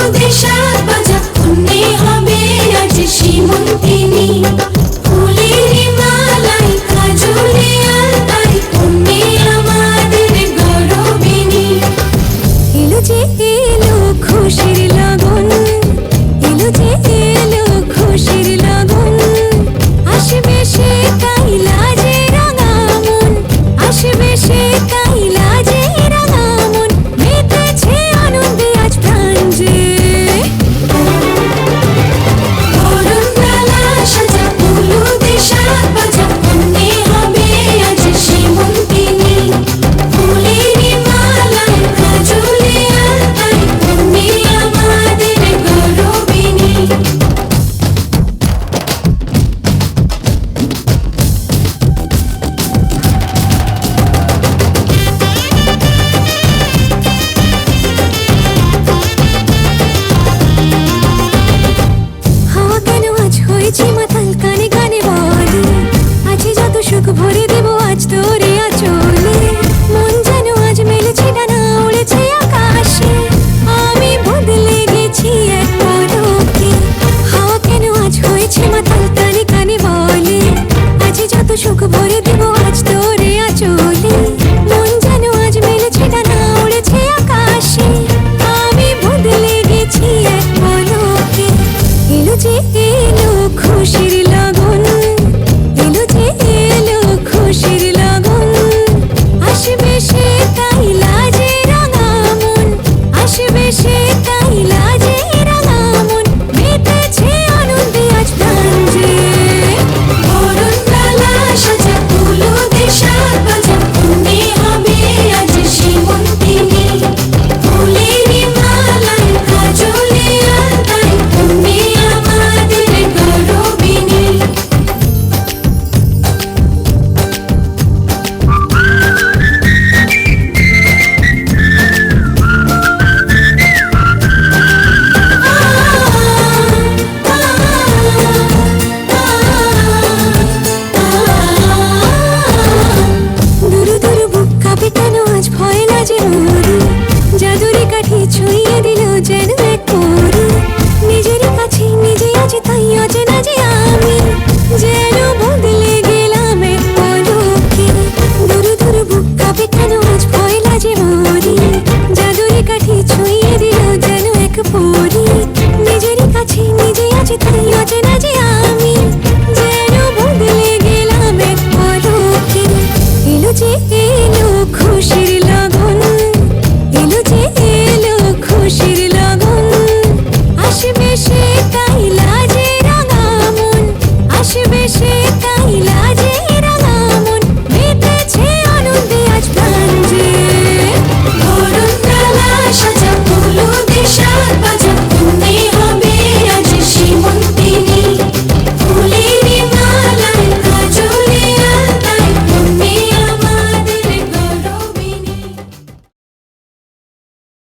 হলুদে সাত বাজা কন্যে হবে আজ শ্রীমন্তিনী। ফুলের মালাই কাজলে আলতায় কন্যে আমাদের গৌরবিনী। এলো যে এলো খুশির লগন, এলো যে এলো খুশির লগন। আসবে সে কাইলাজে রাঙা মন, আসবে সে কাইলাজে রাঙা মন। মেতেছে আনন্দে আজ প্রাণ যে। বরণডালা সাজা হলুদে সাত বাজা কন্যে হবে আজ শ্রীমন্তিনী। ফুলের মালাই কাজলে আলতায় কন্যে আমাদের গৌরবিনী। হাওয়া কেন আজ হয়েছে মাতাল কানে কানে বলে, আছে যত সুখ ভরে দেব আজ তোরে আঁচলে। মন যেন আজ মেলেছে ডানা উড়েছে আকাশে, আমি বদলে গেছি এক পলকে। হাওয়া কেন আজ হয়েছে মাতাল কানে কানে বলে, আছে যত সুখ ভরে দেব আজ তোরে আঁচলে। মন যেন আজ মেলেছে ডানা উড়েছে আকাশে, আমি বদলে গেছি এক পলকে। এলো যে এলো খুশির লগন, এলো যে এলো খুশির লগন। আসবে সে কাইলাজে রাঙা মন, আসবে সে কাইলাজে রাঙা মন। মেতেছে আনন্দে আজ প্রাণ যে। বরণডালা সাজা হলুদে সাত বাজা কন্যে হবে আজ শ্রীমন্তিনী। ফুলের মালাই কাজলে আলতায় কন্যে আমাদের গৌরবিনী। দুরু দুরু বুক কাঁপে কেন আজ ভয় লাজে মোরে, জাদুরি কাঠি ছুঁয়ে দিল যেন